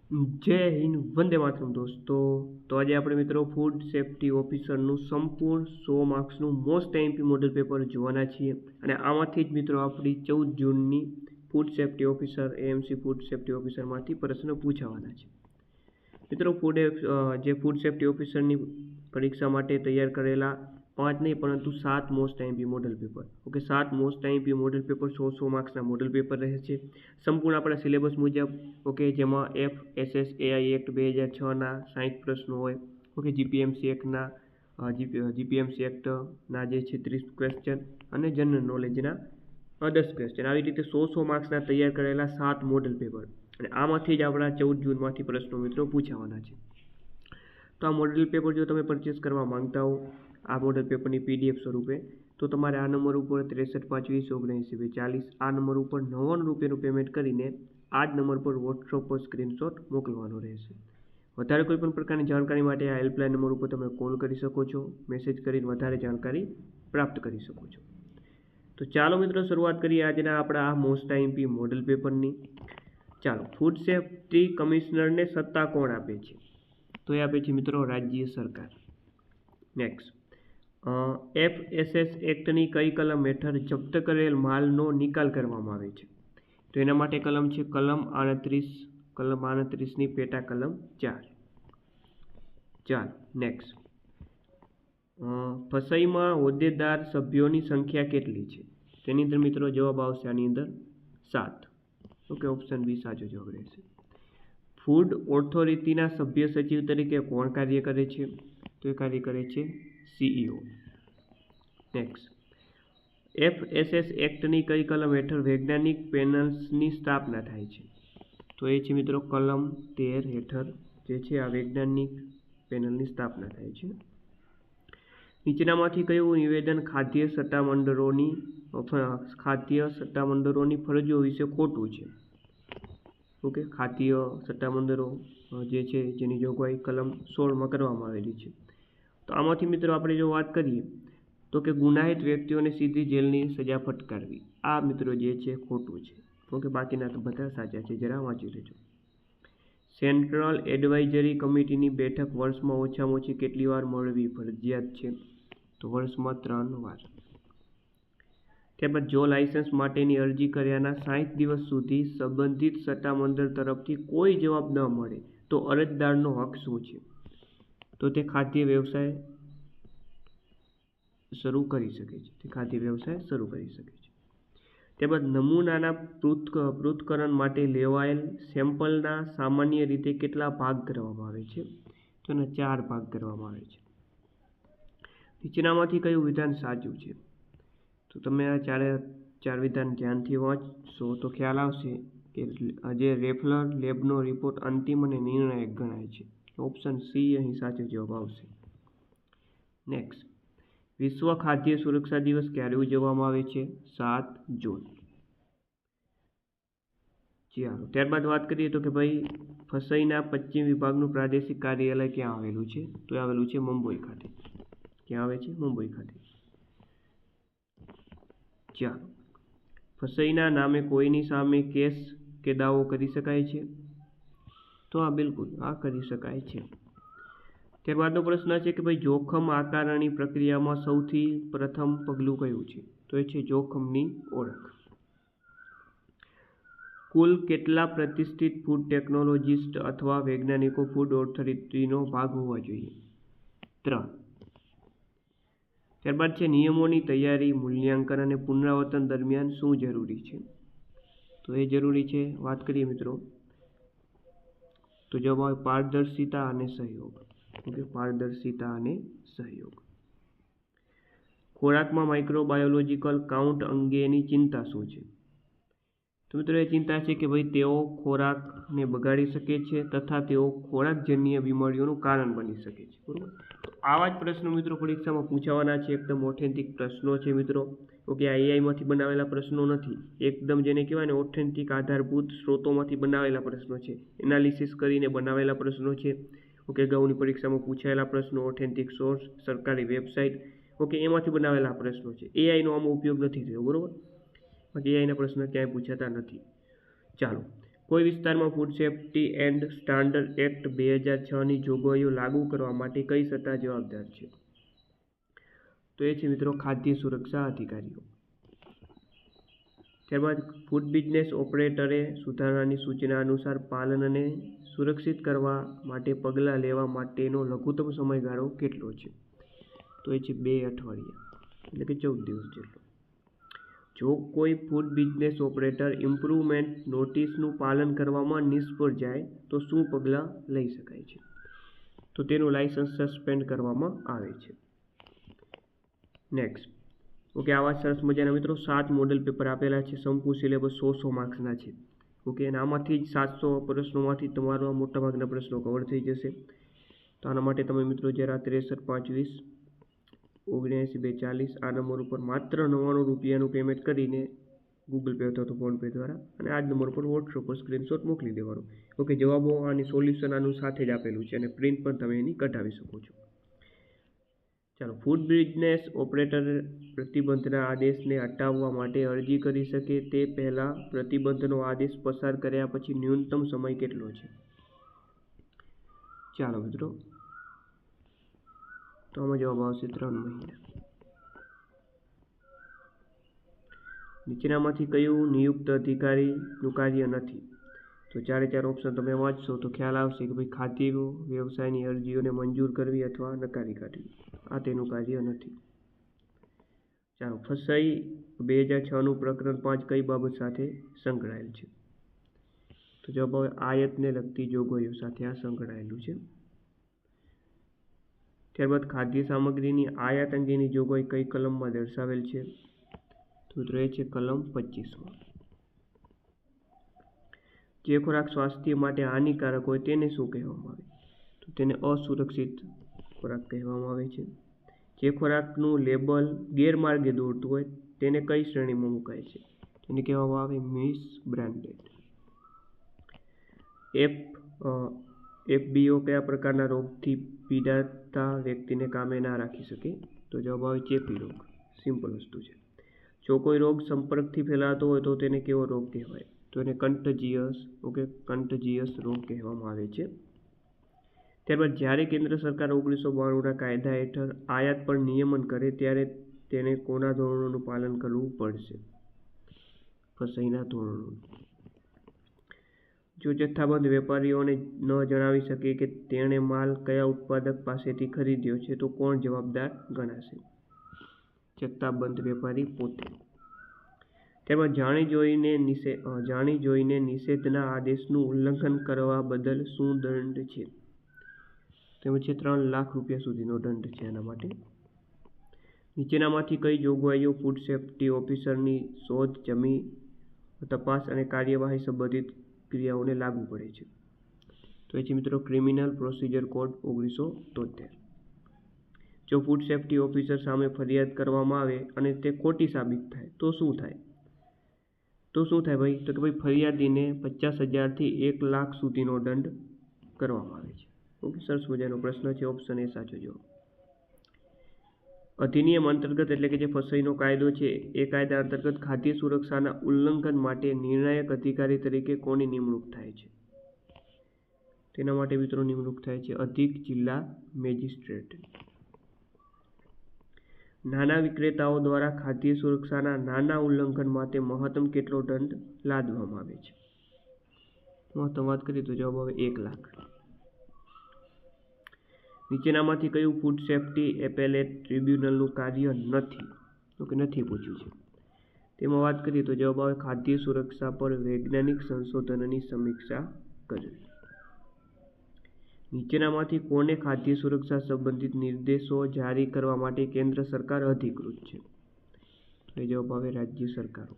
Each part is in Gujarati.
જય હિન્દ, વંદે માતરમ દોસ્તો. તો આજે આપણે મિત્રો ફૂડ સેફ્ટી ઓફિસરનું સંપૂર્ણ 100 માર્ક્સનું મોસ્ટ આઈએમપી મોડલ પેપર જોવાના છીએ. અને આમાંથી જ મિત્રો આપણી 14 જૂનની food safety officer AMC food safety ઓફિસરમાંથી પ્રશ્ન પૂછાવાના છે. મિત્રો ફૂડ સેફ્ટી ઓફિસરની પરીક્ષા માટે તૈયાર કરેલા 5 નહીં પરંતુ 7 most IMP model paper. Okay, 7 most IMP model paper 100 માર્ક્સના મોડલ પેપર રહે છે સંપૂર્ણ આપણા સિલેબસ મુજબ. ઓકે, જેમાં FSSAI એક્ટ 2006ના 60 પ્રશ્નો હોય. ઓકે, જીપીએમસી એક્ટના જે છે 30 ક્વેશ્ચન અને જનરલ નોલેજના 10 ક્વેશ્ચન. આવી રીતે 100 માર્ક્સના તૈયાર કરેલા 7 મોડલ પેપર. અને આમાંથી જ આપણા 14 જૂનમાંથી પ્રશ્નો મિત્રો પૂછાવાના છે. તો આ મોડલ પેપર જો તમે પરચેસ કરવા માંગતા હો આ મોડલ પેપરની PDF સ્વરૂપે, તો તમારે આ નંબર ઉપર 63 520 79 40 આ નંબર ઉપર 99 રૂપિયાનું પેમેન્ટ કરીને આ જ નંબર પર વોટ્સઅપ પર સ્ક્રીનશોટ મોકલવાનો રહેશે. વધારે કોઈ પણ પ્રકારની જાણકારી માટે આ હેલ્પલાઇન નંબર ઉપર તમે કોલ કરી શકો છો, મેસેજ કરીને વધારે જાણકારી પ્રાપ્ત કરી શકો છો. તો ચાલો મિત્રો શરૂઆત કરીએ આજના આપણા આ મોસ્ટ આઈએમપી મોડલ પેપરની. ચાલો, ફૂડ સેફ્ટી કમિશનરને સત્તા કોણ આપે છે? તો એ આપે છે મિત્રો રાજ્ય સરકાર. નેક્સ્ટ, FSS એક્ટની કઈ કલમ હેઠળ જપ્ત કરેલ માલનો નિકાલ કરવામાં આવે છે? તો એના માટે કલમ છે કલમ 38. કલમ 38ની પેટા કલમ 4. ચાલો નેક્સ્ટ, ફસઈમાં હોદ્દેદાર સભ્યોની સંખ્યા કેટલી છે? તેની અંદર મિત્રો જવાબ આવશે આની અંદર 7. ઓકે, ઓપ્શન બી સાચો જવાબ રહેશે. ફૂડ ઓથોરિટીના સભ્ય સચિવ તરીકે કોણ કાર્ય કરે છે? તો એ કાર્ય કરે છે CEO. નેક્સ્ટ, FSS એક્ટની કઈ કલમ હેઠળ વૈજ્ઞાનિક પેનલ્સની સ્થાપના થાય છે? તો એ છે મિત્રો કલમ 13 હેઠળ જે છે આ વૈજ્ઞાનિક પેનલની સ્થાપના થાય છે. નીચેનામાંથી કયું નિવેદન ખાદ્ય સટ્ટામંડળોની ફરજો વિશે ખોટું છે? ઓકે, ખાદ્ય સટ્ટામંડળો જે છે જેની જોગવાઈ કલમ 16માં કરવામાં આવેલી છે. તો આમાંથી મિત્રો આપણે જો વાત કરીએ તો કે ગુનાહિત વ્યક્તિઓને સીધી જેલની સજા ફટકારવી, આ મિત્રો જે છે ખોટું છે. ઓકે, બાકીના તો બધા સાચા છે, જરા વાંચી લેજો. સેન્ટ્રલ એડવાઇઝરી કમિટીની બેઠક વર્ષમાં ઓછામાં ઓછી કેટલી વાર મળવી ફરજિયાત છે? તો વર્ષમાં 3 વાર. ત્યારબાદ જો લાયસન્સ માટેની અરજી કર્યાના 60 દિવસ સુધી સંબંધિત સટ્ટામંડળ તરફથી કોઈ જવાબ ન મળે તો અરજદારનો હક શું છે? તો તે ખાદ્ય વ્યવસાય શરૂ કરી શકે છે. ત્યારબાદ નમૂનાના પૃથ્થકરણ માટે લેવાયેલ સેમ્પલના સામાન્ય રીતે કેટલા ભાગ કરવામાં આવે છે? તો એના 4 ભાગ કરવામાં આવે છે. નીચેનામાંથી કયું વિધાન સાચું છે? તો તમે આ ચાર વિધાન ધ્યાનથી વાંચશો તો ખ્યાલ આવશે કે જે રેફલર લેબનો રિપોર્ટ અંતિમ અને નિર્ણાયક ગણાય છે. ઓપ્શન સી અહીં સાચો જવાબ આવશે. નેક્સ્ટ, વિશ્વ ખાદ્ય સુરક્ષા દિવસ ક્યારે ઉજવવામાં આવે છે? 7 જૂન. ચાલો, ત્યારબાદ વાત કરીએ તો કે ભાઈ ફસઈના પશ્ચિમ વિભાગનું પ્રાદેશિક કાર્યાલય ક્યાં આવેલું છે? તો એ આવેલું છે મુંબઈ ખાતે. ક્યાં આવે છે? મુંબઈ ખાતે. ચાલો, ફસઈના નામે કોઈની સામે કેસ કે દાવો કરી શકાય છે? તો આ બિલકુલ આ કરી શકાય છે. ત્યારબાદનો પ્રશ્ન છે કે ભાઈ જોખમ આકારણી પ્રક્રિયામાં સૌથી પ્રથમ પગલું કયું છે? તો એ છે જોખમની ઓળખ. કુલ કેટલા પ્રતિષ્ઠિત ફૂડ ટેકનોલોજીસ્ટ અથવા વૈજ્ઞાનિકો ફૂડ ઓથોરિટીનો ભાગ હોવા જોઈએ? 3. ત્યારબાદ છે નિયમોની તૈયારી, મૂલ્યાંકન અને પુનરાવર્તન દરમિયાન શું જરૂરી છે? તો એ જરૂરી છે, વાત કરીએ મિત્રો તો જવાબ પારદર્શિતા અને સહયોગ. ઓકે, પારદર્શિતા અને સહયોગ. ખોરાકમાં માઇક્રોબાયોલોજીકલ કાઉન્ટ અંગેની ચિંતા શું છે? તો મિત્રો એ ચિંતા છે કે ભાઈ તેઓ ખોરાકને બગાડી શકે છે તથા તેઓ ખોરાકજન્ય બીમારીઓનું કારણ બની શકે છે. બરાબર, તો આવા જ પ્રશ્નો મિત્રો પરીક્ષામાં પૂછાવાના છે. એકદમ ઓથેન્ટિક પ્રશ્નો છે મિત્રો. ઓકે, આ એઆઈમાંથી બનાવેલા પ્રશ્નો નથી, એકદમ જેને કહેવાય ને ઓથેન્ટિક આધારભૂત સ્ત્રોતોમાંથી બનાવેલા પ્રશ્નો છે, એનાલિસિસ કરીને બનાવેલા પ્રશ્નો છે. ઓકે, અગાઉની પરીક્ષામાં પૂછાયેલા પ્રશ્નો, ઓથેન્ટિક સોર્સ, સરકારી વેબસાઇટ, ઓકે, એમાંથી બનાવેલા પ્રશ્નો છે. એઆઈનો આમાં ઉપયોગ નથી થયો. બરાબર, બાકી એઆઈના પ્રશ્નો ક્યાંય પૂછાતા નથી. ચાલો, કોઈ વિસ્તારમાં food safety and standard act 2006ની જોગવાઈઓ લાગુ કરવા માટે કઈ સત્તા જવાબદાર છે? તો એ છે મિત્રો ખાદ્ય સુરક્ષા અધિકારીઓ. ત્યારબાદ ફૂડ બિઝનેસ ઓપરેટરે સુધારાની સૂચના અનુસાર પાલનને સુરક્ષિત કરવા માટે પગલાં લેવા માટેનો લઘુત્તમ સમયગાળો કેટલો છે? તો એ છે 2 અઠવાડિયા, એટલે કે 14 દિવસ જેટલો. જો કોઈ ફૂડ બિઝનેસ ઓપરેટર ઇમ્પ્રુવમેન્ટ નોટિસનું પાલન કરવામાં નિષ્ફળ જાય તો શું પગલાં લઈ શકાય છે? તો તેનું લાયસન્સ સસ્પેન્ડ કરવામાં આવે છે. નેક્સ્ટ, ઓકે, આવા સરસ મજાના મિત્રો 7 મોડલ પેપર આપેલા છે. સંપૂર્ણ સિલેબસ 100 માર્ક્સના છે. ઓકે, અને આમાંથી જ 700 પ્રશ્નોમાંથી તમારા મોટાભાગના પ્રશ્નો કવર થઈ જશે. તો આના માટે તમે મિત્રો જરા 63 520 79 240 આ નંબર ઉપર માત્ર 99 રૂપિયાનું પેમેન્ટ કરીને ગૂગલ પે અથવા તો ફોનપે દ્વારા અને આ જ નંબર પર વોટ્સઅપ પર સ્ક્રીનશોટ મોકલી દેવાનો. ઓકે, જવાબો અને સોલ્યુશન આનું સાથે જ આપેલું છે અને પ્રિન્ટ પણ તમે એની કઢાવી શકો છો. ચાલો, ફૂડ બિઝનેસ ઓપરેટર પ્રતિબંધના આદેશને હટાવવા માટે અરજી કરી શકે તે પહેલાં પ્રતિબંધનો આદેશ પસાર કર્યા પછી ન્યૂનતમ સમય કેટલો છે? ચાલો મિત્રો, તો આમાં જવાબ આવશે 3 મહિના. નીચેનામાંથી કયું નિયુક્ત અધિકારીનું કાર્ય નથી? તો 4 ઓપ્શન તમે વાંચશો તો ખ્યાલ આવશે કે ભાઈ ખાદ્ય વ્યવસાયની અરજીઓને મંજૂર કરવી અથવા નકારી કાઢવી, આ તેનું કાર્ય નથી. ચાલો, ફસાઈ 2006નું પ્રકરણ 5 કઈ બાબત સાથે સંકળાયેલ છે? તો જવાબ આવે આયાતને લગતી જોગવાઈઓ સાથે આ સંકળાયેલું છે. ત્યારબાદ ખાદ્ય સામગ્રીની આયાત અંગેની જોગવાઈ કઈ કલમમાં દર્શાવેલ છે? તો મિત્રો એ છે કલમ 25માં. જે ખોરાક સ્વાસ્થ્ય માટે હાનિકારક હોય તેને શું કહેવામાં આવે? તો તેને અસુરક્ષિત ખોરાક કહેવામાં આવે છે. જે ખોરાકનું લેબલ ગેરમાર્ગે દોરતું હોય તેને કઈ શ્રેણીમાં મુકાય છે? તેને કહેવામાં આવે મિસબ્રાન્ડેડ. FBO કયા પ્રકારના રોગથી પીડાતા વ્યક્તિને કામે ના રાખી શકે? તો જવાબ આવે ચેપી રોગ. સિમ્પલ વસ્તુ છે. જો કોઈ રોગ સંપર્કથી ફેલાતો હોય તો તેને કેવો રોગ કહેવાય? તો એને કન્ટજીયસ રોગ કહેવામાં આવે છે. ત્યારબાદ જ્યારે કેન્દ્ર સરકાર 1992ના કાયદા હેઠળ આયાત પર નિયમન કરે ત્યારે તેને કોના ધોરણોનું પાલન કરવું પડશે? ફસાઈના ધોરણોનું. જો જથ્થાબંધ વેપારીઓને ન જણાવી શકે કે તેણે માલ કયા ઉત્પાદક પાસેથી ખરીદ્યો છે તો કોણ જવાબદાર ગણાશે? જથ્થાબંધ વેપારી પોતે. ત્યારબાદ જાણી જોઈને નિષેધના આદેશનું ઉલ્લંઘન કરવા બદલ શું દંડ છે? તેમાં છે 3 લાખ રૂપિયા સુધીનો દંડ છે આના માટે. નીચેનામાંથી કઈ જોગવાઈઓ ફૂડ સેફ્ટી ઓફિસરની શોધ, જમીન તપાસ અને કાર્યવાહી સંબંધિત ક્રિયાઓને લાગુ પડે છે? તો એ છે મિત્રો ક્રિમિનલ પ્રોસિજર કોડ 1973. જો ફૂડ સેફ્ટી ઓફિસર સામે ફરિયાદ કરવામાં આવે અને તે ખોટી સાબિત થાય તો શું થાય? ભાઈ? તો કે ભાઈ ફરિયાદીને 50,000 થી 1 લાખ સુધીનો દંડ કરવામાં આવે છે. ઓકે, સરસ મજાનો પ્રશ્ન છે. ઓપ્શન એ સાચો જવાબ. અધિનિયમ અંતર્ગત એટલે કે જે ફસાઈનો કાયદો છે એ કાયદા અંતર્ગત ખાદ્ય સુરક્ષાના ઉલ્લંઘન માટે નિર્ણાયક અધિકારી તરીકે કોની નિમણૂક થાય છે? તેના માટે મિત્રો નિમણૂક થાય છે અધિક જિલ્લા મેજિસ્ટ્રેટ. નાના વિક્રેતાઓ દ્વારા ખાદ્ય સુરક્ષાના નાના ઉલ્લંઘન માટે મહત્તમ કેટલો દંડ લાદવામાં આવે છે? મહત્તમ વાત કરીએ તો જવાબ આવે 1 લાખ. નીચેનામાંથી કયું ફૂડ સેફ્ટી એપેલેટ ટ્રિબ્યુનલનું કાર્ય નથી? તો કે નથી પૂછ્યું છે. તેમાં વાત કરીએ તો જવાબ આવે ખાદ્ય સુરક્ષા પર વૈજ્ઞાનિક સંશોધનની સમીક્ષા કરવી. નીચેનામાંથી કોને ખાદ્ય સુરક્ષા સંબંધિત નિર્દેશો જારી કરવા માટે કેન્દ્ર સરકાર અધિકૃત છે? તો એ જવાબ આવે રાજ્ય સરકારો.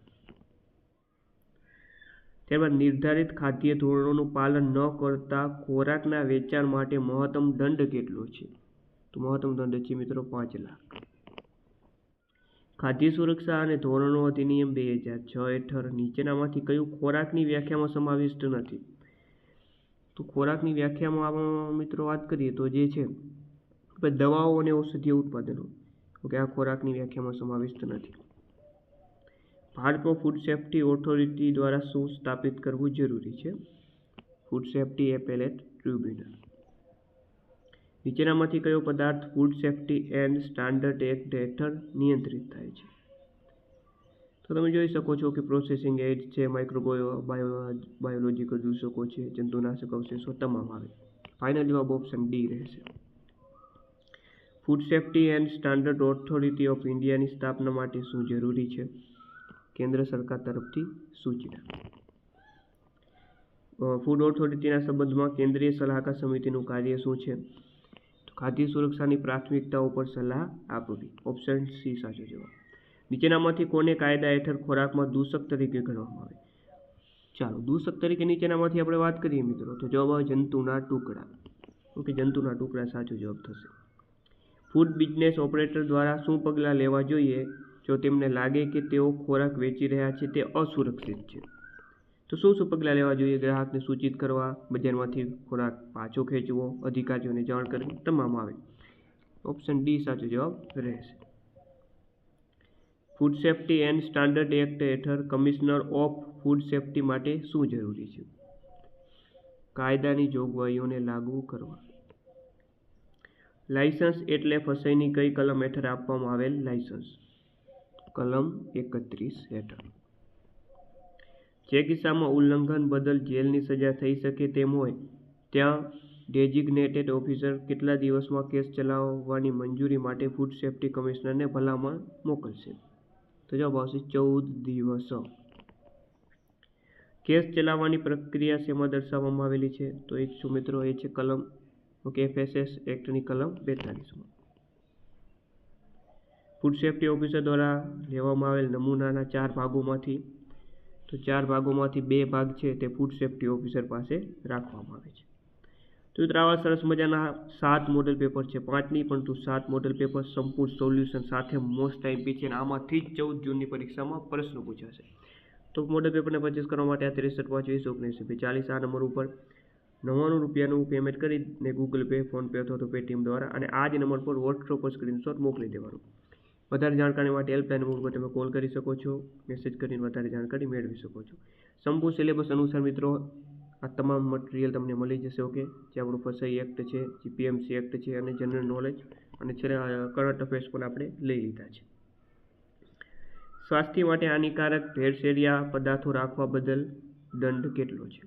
ત્યારબાદ નિર્ધારિત ખાદ્ય ધોરણોનું પાલન ન કરતા ખોરાકના વેચાણ માટે મહત્તમ દંડ કેટલો છે? તો મહત્તમ દંડ છે મિત્રો 5 લાખ. ખાદ્ય સુરક્ષા અને ધોરણો અધિનિયમ 2006 હેઠળ નીચેનામાંથી કયું ખોરાકની વ્યાખ્યામાં સમાવિષ્ટ નથી? તો ખોરાકની વ્યાખ્યામાં મિત્રો વાત કરીએ તો જે છે દવાઓ અને ઔષધીય ઉત્પાદનો. ઓકે, આ ખોરાકની વ્યાખ્યામાં સમાવિષ્ટ નથી. ભારતમાં ફૂડ સેફ્ટી ઓથોરિટી દ્વારા શું સ્થાપિત કરવું જરૂરી છે? Food safety appellate tribunal. નીચેનામાંથી કયો પદાર્થ food safety and standard act હેઠળ નિયંત્રિત થાય છે? તો તમે જોઈ શકો છો કે પ્રોસેસિંગ એઇડ છે, બાયોલોજીકલ દૂષકો છે, જંતુનાશક અવશેષો તમામ આવે. ફાઇનલ જવાબ ઓપ્શન ડી રહેશે. Food safety and standard authority of ઇન્ડિયાની સ્થાપના માટે શું જરૂરી છે? કેન્દ્ર સરકાર તરફથી સૂચના. ફૂડ ઓથોરિટીના સંબંધમાં કેન્દ્રીય સલાહકાર સમિતિનું કાર્ય શું છે? તો ખાદ્ય સુરક્ષાની પ્રાથમિકતાઓ પર સલાહ આપવી. ઓપ્શન સી સાચો જવાબ. નીચેનામાંથી કોને કાયદા હેઠળ ખોરાકમાં દૂષક તરીકે ગણવામાં આવે? ચાલો, દૂષક તરીકે નીચેનામાંથી આપણે વાત કરીએ મિત્રો, તો જવાબ આવે જંતુના ટુકડા. ઓકે, જંતુના ટુકડા સાચો જવાબ થશે. ફૂડ બિઝનેસ ઓપરેટર દ્વારા શું પગલાં લેવા જોઈએ જો તેમને લાગે કે તેઓ ખોરાક વેચી રહ્યા છે તે અસુરક્ષિત છે? તો શું પગલાં લેવા જોઈએ? ગ્રાહકને સૂચિત કરવા, બજારમાંથી ખોરાક પાછો ખેંચવો, અધિકારીઓને જાણ કરવી, તમામ આવે. ઓપ્શન ડી સાચો જવાબ રહેશે. Food safety and standard act હેઠળ કમિશનર ઓફ ફૂડ સેફ્ટી માટે શું જરૂરી છે? કાયદાની જોગવાઈઓને લાગુ કરવા. લાયસન્સ એટલે ફસાઈની કઈ કલમ હેઠળ આપવામાં આવેલ લાયસન્સ? કલમ 31 હેઠળ. જે કિસ્સામાં ઉલ્લંઘન બદલ જેલની સજા થઈ શકે તેમ હોય ત્યાં ડેઝિગ્નેટેડ ઓફિસર કેટલા દિવસમાં કેસ ચલાવવાની મંજૂરી માટે ફૂડ સેફ્ટી કમિશનરને ભલામણ મોકલશે? તો જવાબ આવશે 14 દિવસ. કેસ ચલાવવાની પ્રક્રિયા શેમાં દર્શાવવામાં આવેલી છે? તો એ શું મિત્રો, એ છે કલમ FSS એક્ટની કલમ 42માં. ફૂડ સેફ્ટી ઓફિસર દ્વારા લેવામાં આવેલ નમૂનાના 4 ભાગોમાંથી 2 ભાગ છે તે ફૂડ સેફ્ટી ઓફિસર પાસે રાખવામાં આવે છે. તો મિત્રો આવા સરસ મજાના 7 મોડેલ પેપર છે, 5 નહીં પરંતુ 7 મોડેલ પેપર સંપૂર્ણ સોલ્યુશન સાથે મોસ્ટ ટાઈમ છે અને આમાંથી જ 14 જૂનની પરીક્ષામાં પ્રશ્નો પૂછાશે. તો મોડેલ પેપરને પરચેસ કરવા માટે આ 63 આ નંબર ઉપર 99 રૂપિયાનું પેમેન્ટ કરીને ગૂગલ પે, ફોનપે અથવા તો પેટીએમ દ્વારા અને આ જ નંબર પર વોટ્સએપ પર સ્ક્રીનશોટ મોકલી દેવાનું. વધારે જાણકારી માટે હેલ્પલાઇન નંબર પર તમે કોલ કરી શકો છો, મેસેજ કરીને વધારે જાણકારી મેળવી શકો છો. સંપૂર્ણ સિલેબસ અનુસાર મિત્રો આ તમામ મટીરિયલ તમને મળી જશે. ઓકે, જે આપણું ફસાઈ એક્ટ છે, જીપીએમસી એક્ટ છે અને જનરલ નોલેજ અને કરંટ અફેર્સ પણ આપણે લઈ લીધા છે. સ્વાસ્થ્ય માટે હાનિકારક ભેળસેળિયા પદાર્થો રાખવા બદલ દંડ કેટલો છે?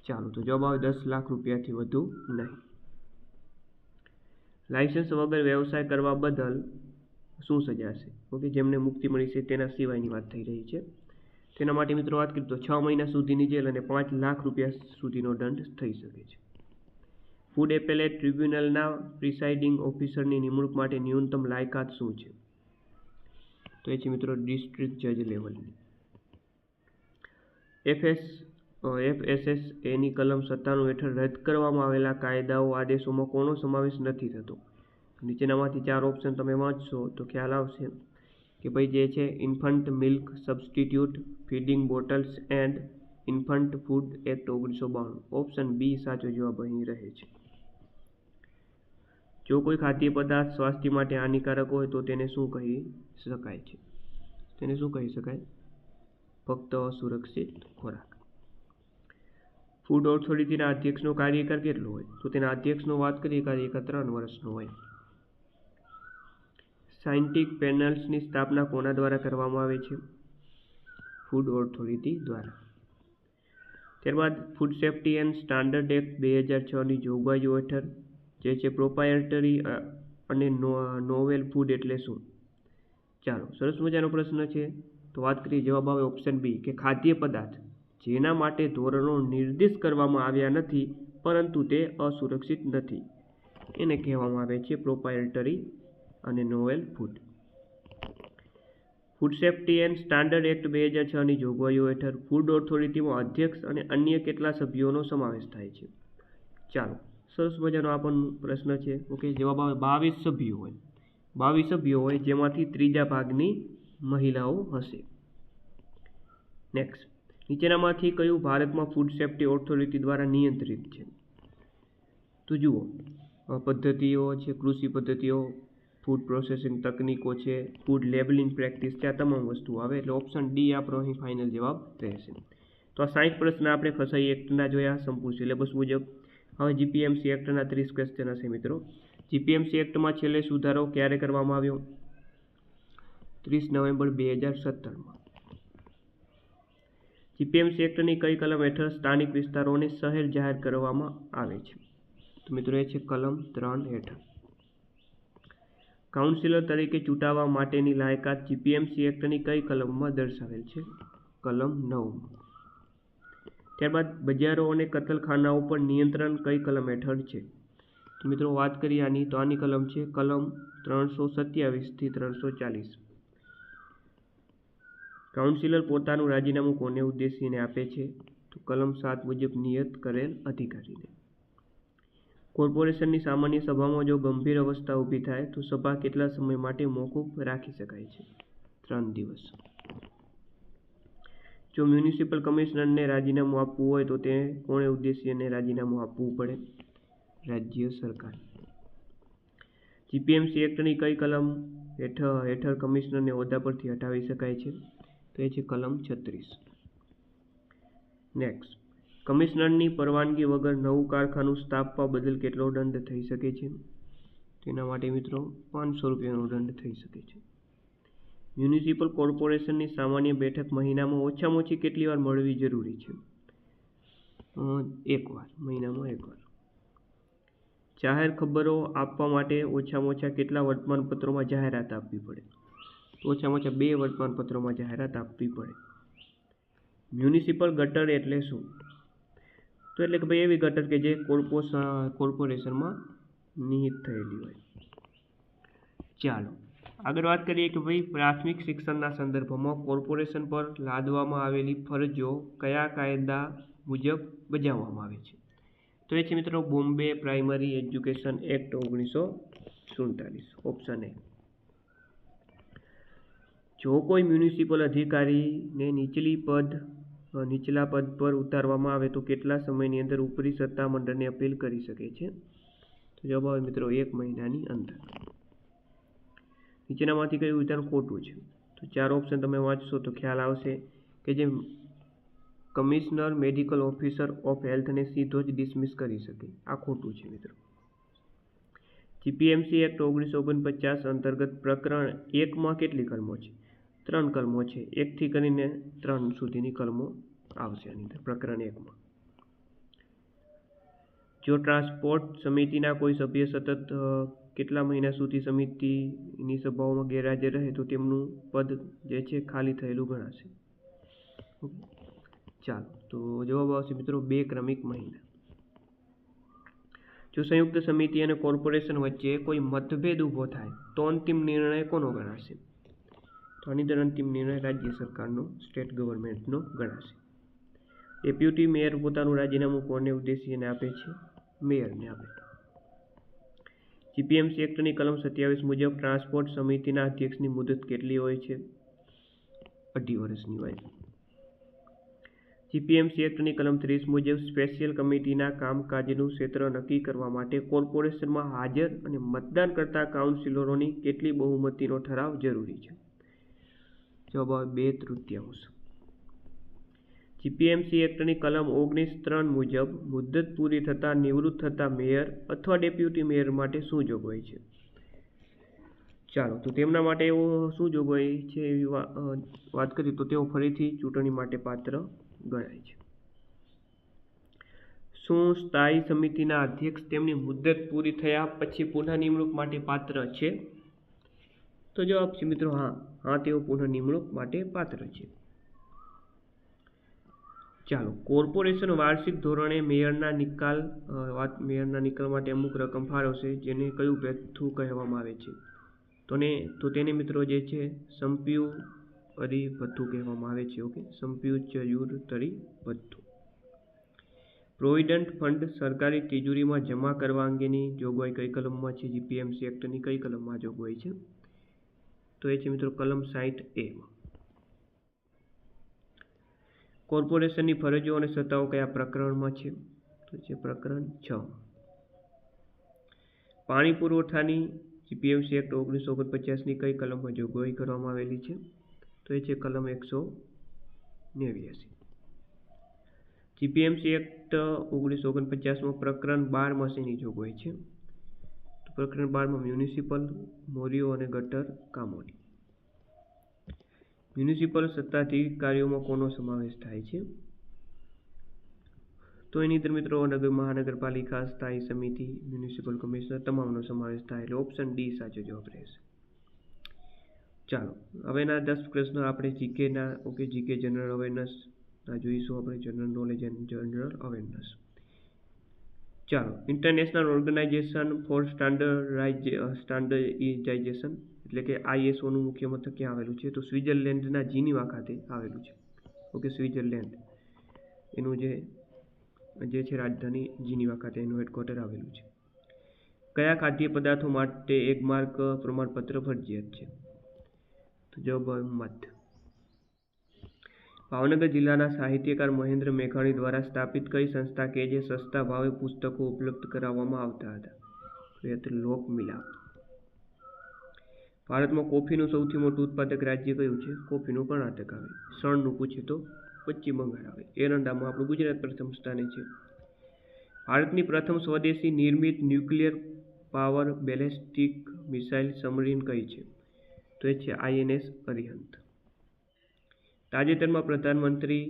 ચાલો, તો જવાબ આવે 10 લાખ રૂપિયાથી વધુ નહીં. લાયસન્સ વગર વ્યવસાય કરવા બદલ શું સજા છે? ઓકે, જેમને મુક્તિ મળી છે તેના સિવાયની વાત થઈ રહી છે. તેના માટે મિત્રો વાત કરીએ તો 6 મહિના સુધીની જેલ અને 5 લાખ રૂપિયા સુધીનો દંડ થઈ શકે છે. ફૂડ એપેલેટ ટ્રિબ્યુનલના પ્રિસાઇડિંગ ઓફિસરની નિમણૂક માટે ન્યૂનતમ લાયકાત શું છે? તો એ છે મિત્રો ડિસ્ટ્રિક્ટ જજ લેવલની. FSS એની કલમ 97 હેઠળ રદ કરવામાં આવેલા કાયદાઓ આદેશોમાં કોનો સમાવેશ નથી થતો? નીચેનામાંથી 4 ઓપ્શન તમે વાંચશો તો ખ્યાલ આવશે કે ભાઈ જે છે infant milk substitute feeding bottles and infant food act 1992. Option B સાચો જવાબ અહીં રહે છે. જો કોઈ ખાદ્ય પદાર્થ સ્વાસ્થ્ય માટે હાનિકારક હોય તો તેને શું કહી શકાય છે? તેને શું કહી શકાય? ફક્ત અસુરક્ષિત ખોરાક. ફૂડ ઓથોરિટીના અધ્યક્ષનો કાર્યકાળ કેટલો હોય? તો તેના અધ્યક્ષનો વાત કરીએ કાર્યકાળ 3 વર્ષનો હોય. સાયન્ટિફિક પેનલ્સની સ્થાપના કોના દ્વારા કરવામાં આવે છે? ફૂડ ઓથોરિટી દ્વારા. ત્યારબાદ food safety and standard act 2006ની જોગવાઈઓ હેઠળ જે છે પ્રોપ્રાઇટરી અને નોવેલ ફૂડ એટલે શું? ચાલો, સરસ મજાનો પ્રશ્ન છે. તો વાત કરીએ, જવાબ આવે ઓપ્શન બી કે ખાદ્ય પદાર્થ જેના માટે ધોરણો નિર્દિષ્ટ કરવામાં આવ્યા નથી પરંતુ તે અસુરક્ષિત નથી એને કહેવામાં આવે છે પ્રોપ્રાઇટરી અને novel food. Food safety and standard act 2006ની જોગવાઈઓ હેઠળ ફૂડ ઓથોરિટીમાં અધ્યક્ષ અને અન્ય કેટલા સભ્યોનો સમાવેશ થાય છે? ચાલો, સરસ મજાનો આ પણ પ્રશ્ન છે. ઓકે, જવાબ આવે 22 સભ્યો હોય. 22 સભ્યો હોય જેમાંથી ત્રીજા ભાગની મહિલાઓ હશે. નેક્સ્ટ, નીચેનામાંથી કયું ભારતમાં ફૂડ સેફ્ટી ઓથોરિટી દ્વારા નિયંત્રિત છે? તો જુઓ, પદ્ધતિઓ છે, કૃષિ પદ્ધતિઓ, ફૂડ પ્રોસેસિંગ તકનીકો છે, ફૂડ લેબલિંગ પ્રેક્ટિસ છે, આ તમામ વસ્તુઓ આવે. એટલે ઓપ્શન ડી આપણો અહીં ફાઇનલ જવાબ રહેશે. તો આ 60 પ્રશ્ન આપણે ફસાઈ એક્ટના જોયા સંપૂર્ણ સિલેબસ મુજબ. હવે જીપીએમસી એક્ટના 30 ક્વેશ્ચન હશે મિત્રો. જીપીએમસી એક્ટમાં છેલ્લે સુધારો ક્યારે કરવામાં આવ્યો? 30 નવેમ્બર 2017માં. જીપીએમસી એક્ટની કઈ કલમ હેઠળ સ્થાનિક વિસ્તારોને શહેર જાહેર કરવામાં આવે છે? તો મિત્રો એ છે કલમ 3 હેઠળ. કાઉન્સિલર તરીકે ચૂંટાવા માટેની લાયકાત જીપીએમસી એક્ટની કઈ કલમમાં દર્શાવેલ છે? કલમ 9. ત્યારબાદ બજારો અને કતલખાનાઓ પર નિયંત્રણ કઈ કલમ હેઠળ છે? તો મિત્રો વાત કરીએ આની, તો આની કલમ છે કલમ 327 થી 340. કાઉન્સિલર પોતાનું રાજીનામું કોને ઉદ્દેશીને આપે છે? તો કલમ 7 મુજબ નિયત કરેલ અધિકારીને. કોર્પોરેશનની સામાન્ય સભામાં જો ગંભીર અવસ્થા ઊભી થાય તો સભા કેટલા સમય માટે મોકૂફ રાખી શકાય છે? 3 દિવસ. જો મ્યુનિસિપલ કમિશનરને રાજીનામું આપવું હોય તો તે કોણે ઉદ્દેશીને રાજીનામું આપવું પડે? રાજ્ય સરકાર. જીપીએમસી એક્ટની કઈ કલમ હેઠળ કમિશનરને હોદ્દા પરથી હટાવી શકાય છે? તો એ છે કલમ 36. નેક્સ્ટ, કમિશનરની પરવાનગી વગર નવું કારખાનું સ્થાપવા બદલ કેટલો દંડ થઈ શકે છે? તેના માટે મિત્રો 500 રૂપિયાનો દંડ થઈ શકે છે. મ્યુનિસિપલ કોર્પોરેશનની સામાન્ય બેઠક મહિનામાં ઓછામાં ઓછી કેટલી વાર મળવી જરૂરી છે? 1 વાર, મહિનામાં 1 વાર. જાહેર ખબરો આપવા માટે ઓછામાં ઓછા કેટલા વર્તમાનપત્રોમાં જાહેરાત આપવી પડે? તો ઓછામાં ઓછા 2 વર્તમાનપત્રોમાં જાહેરાત આપવી પડે. મ્યુનિસિપલ ગટર એટલે શું? તો એટલે કે ભાઈ એવી ગટર કે જે કોર્પોરેશનમાં નિહિત થયેલી હોય. ચાલો આગળ વાત કરીએ કે ભાઈ પ્રાથમિક શિક્ષણના સંદર્ભમાં કોર્પોરેશન પર લાદવામાં આવેલી ફરજો કયા કાયદા મુજબ બજાવવામાં આવે છે? તો એ છે મિત્રો Bombay primary education act 1947. Option A. જો કોઈ મ્યુનિસિપલ અધિકારીને નીચલા પદ પર ઉતારવામાં આવે તો કેટલા સમયની અંદર ઉપરી સત્તામંડળને અપીલ કરી શકે છે? તો જવાબ આવે મિત્રો 1 મહિનાની અંદર. નીચેનામાંથી કયું વિધાન ખોટું છે? તો 4 ઓપ્શન તમે વાંચશો તો ખ્યાલ આવશે કે જે કમિશનર મેડિકલ ઓફિસર ઓફ હેલ્થને સીધો જ ડિસમિસ કરી શકે. આ ખોટું છે મિત્રો. જીપીએમસી એક્ટ 1949 અંતર્ગત પ્રકરણ 1માં કેટલી કલમો છે? 3 કલમો છે. 1 થી કરીને 3 સુધીની કલમો આવશે આની અંદર પ્રકરણ 1માં. જો ટ્રાન્સપોર્ટ સમિતિના કોઈ સભ્ય સતત કેટલા મહિના સુધી સમિતિની સભાઓમાં ગેરહાજર રહે તો તેમનું પદ જે છે ખાલી થયેલું ગણાશે. ચાલો તો જવાબ આવશે મિત્રો 2 ક્રમિક મહિના. જો સંયુક્ત સમિતિ અને કોર્પોરેશન વચ્ચે કોઈ મતભેદ ઊભો થાય તો અંતિમ નિર્ણય કોનો ગણાશે? તો આની અંદર અંતિમ નિર્ણય રાજ્ય સરકારનો, સ્ટેટ ગવર્મેન્ટનો ગણાશે. ડેપ્યુટી મેયર પોતાનું રાજીનામું કોને ઉદ્દેશીને આપે છે? મેયરને આપે. જીપીએમસી એક્ટની કલમ 27 મુજબ ટ્રાન્સપોર્ટ સમિતિના અધ્યક્ષની મુદત કેટલી હોય છે? 2.5 વર્ષની હોય. જીપીએમસી એક્ટની કલમ 30 મુજબ સ્પેશિયલ કમિટીના કામકાજનું ક્ષેત્ર નક્કી કરવા માટે કોર્પોરેશનમાં હાજર અને મતદાન કરતા કાઉન્સિલરોની કેટલી બહુમતીનો ઠરાવ જરૂરી છે? જવાબ આવે 2/3. જીપીએમસી એક્ટની કલમ 19(3) મુજબ મુદત પૂરી થતાં નિવૃત્ત થતા મેયર અથવા ડેપ્યુટી મેયર માટે શું જોગવાઈ છે? ચાલો તો તેમના માટે એવો શું જોગવાઈ છે એવી વાત કરીએ તો તેઓ ફરીથી ચૂંટણી માટે પાત્ર ગણાય છે. શું સ્થાયી સમિતિના અધ્યક્ષ તેમની મુદત પૂરી થયા પછી પુનઃ નિમણૂક માટે પાત્ર છે? તો જવાબ છે મિત્રો હા, તેઓ પુનઃ નિમણૂક માટે પાત્ર છે. ચાલો, કોર્પોરેશન વાર્ષિક ધોરણે મેયરના નિકાલ માટે અમુક રકમ ફાળવશે જેને કયું ભથ્થું કહેવામાં આવે છે? તો તેને મિત્રો જે છે સંપયુતરી ભથ્થું કહેવામાં આવે છે. ઓકે, સંપયુતરી ભથ્થું. પ્રોવિડન્ટ ફંડ સરકારી તિજોરીમાં જમા કરવા અંગેની જોગવાઈ કઈ કલમમાં છે? જીપીએમસી એક્ટની કઈ કલમમાં જોગવાઈ છે? તો એ છે મિત્રો કલમ 60A માં. કોર્પોરેશનની ફરજો અને સત્તાઓ કયા પ્રકરણમાં છે? તો છે પ્રકરણ 6. પાણી પુરવઠાની જીપીએમસી એક્ટ 1949ની કઈ કલમમાં જોગવાઈ કરવામાં આવેલી છે? તો એ છે કલમ 189. જીપીએમસી એક્ટ 1949માં પ્રકરણ 12માં શેની જોગવાઈ છે? તો પ્રકરણ 12માં મ્યુનિસિપલ, મોરીઓ અને ગટર કામોની. મ્યુનિસિપલ સત્તાધિકારીઓમાં કોનો સમાવેશ થાય છે? તો એની અંદર મિત્રો નગર મહાનગરપાલિકા, સ્થાયી સમિતિ, મ્યુનિસિપલ કમિશનર તમામનો સમાવેશ થાય, એટલે ઓપ્શન ડી સાચો જવાબ રહેશે. ચાલો હવેના 10 પ્રશ્નો આપણે જીકેના જીકે જનરલ અવેરનેસ જોઈશું. આપણે general knowledge and general awareness. ચાલો, ઇન્ટરનેશનલ ઓર્ગેનાઇઝેશન ફોર સ્ટાન્ડર્ડાઇઝેશન એટલે કે ISOનું મુખ્ય મથક ક્યાં આવેલું છે? તો સ્વિટ્ઝરલેન્ડના જીનીવા ખાતે આવેલું છે. સ્વિટ્ઝરલેન્ડ એનું જે છે રાજધાની જીનીવા ખાતે એનું હેડક્વાર્ટર આવેલું છે. કયા ખાદ્ય પદાર્થો માટે એક માર્ક પ્રમાણપત્ર ફરજિયાત છે? તો જવાબ મધ. ભાવનગર જિલ્લાના સાહિત્યકાર મહેન્દ્ર મેઘાણી દ્વારા સ્થાપિત કઈ સંસ્થા કે જે સસ્તા ભાવે પુસ્તકો ઉપલબ્ધ કરાવવામાં આવતા હતા? તો એ હતું લોકમિલાપ. ભારતમાં કોફીનું સૌથી મોટું ઉત્પાદક રાજ્ય કયું છે? કોફીનું કર્ણાટક આવે. શણનું પૂછે તો પશ્ચિમ બંગાળ આવે. એરંડામાં આપણું ગુજરાત પ્રથમ સ્થાને છે. ભારતની પ્રથમ સ્વદેશી નિર્મિત nuclear power ballistic missile submarine કઈ છે? તો એ છે INS અરિહંત. તાજેતરમાં પ્રધાનમંત્રી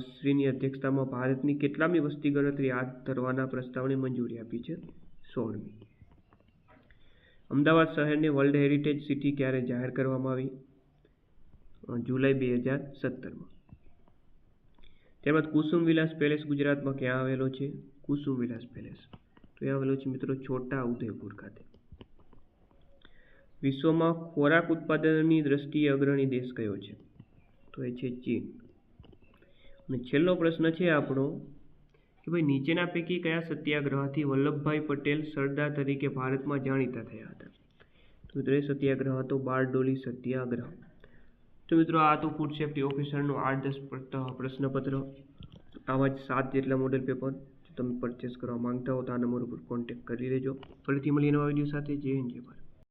શ્રીની અધ્યક્ષતામાં ભારતની કેટલામી વસ્તી ગણતરી હાથ ધરવાના પ્રસ્તાવને મંજૂરી આપી છે? 16મી. અમદાવાદ શહેરને વર્લ્ડ હેરિટેજ સિટી ક્યારે જાહેર કરવામાં આવી? જુલાઈ 2017માં. ત્યારબાદ કુસુમ વિલાસ પેલેસ ગુજરાતમાં ક્યાં આવેલો છે? કુસુમ વિલાસ પેલેસ તો એ આવેલો છે મિત્રો છોટા ઉદેપુર ખાતે. વિશ્વમાં ખોરાક ઉત્પાદનની દ્રષ્ટિએ અગ્રણી દેશ કયો છે? તો એ છે ચીન. અને છેલ્લો પ્રશ્ન છે આપણો કે ભાઈ નીચેના પૈકી કયા સત્યાગ્રહથી વલ્લભભાઈ પટેલ સરદાર તરીકે ભારતમાં જાણીતા થયા હતા? તો મિત્રો એ સત્યાગ્રહ હતો બારડોલી સત્યાગ્રહ. તો મિત્રો આ તો ફૂડ સેફ્ટી ઓફિસરનું 8-10 પ્રશ્નપત્ર, આવા જ 7 જેટલા મોડેલ પેપર તમે પરચેસ કરવા માંગતા હો તો આ નંબર ઉપર કોન્ટેક્ટ કરી લેજો. ફરીથી મળીએ નવા વિડીયો સાથે. જય હિન્દ, જય ભારત.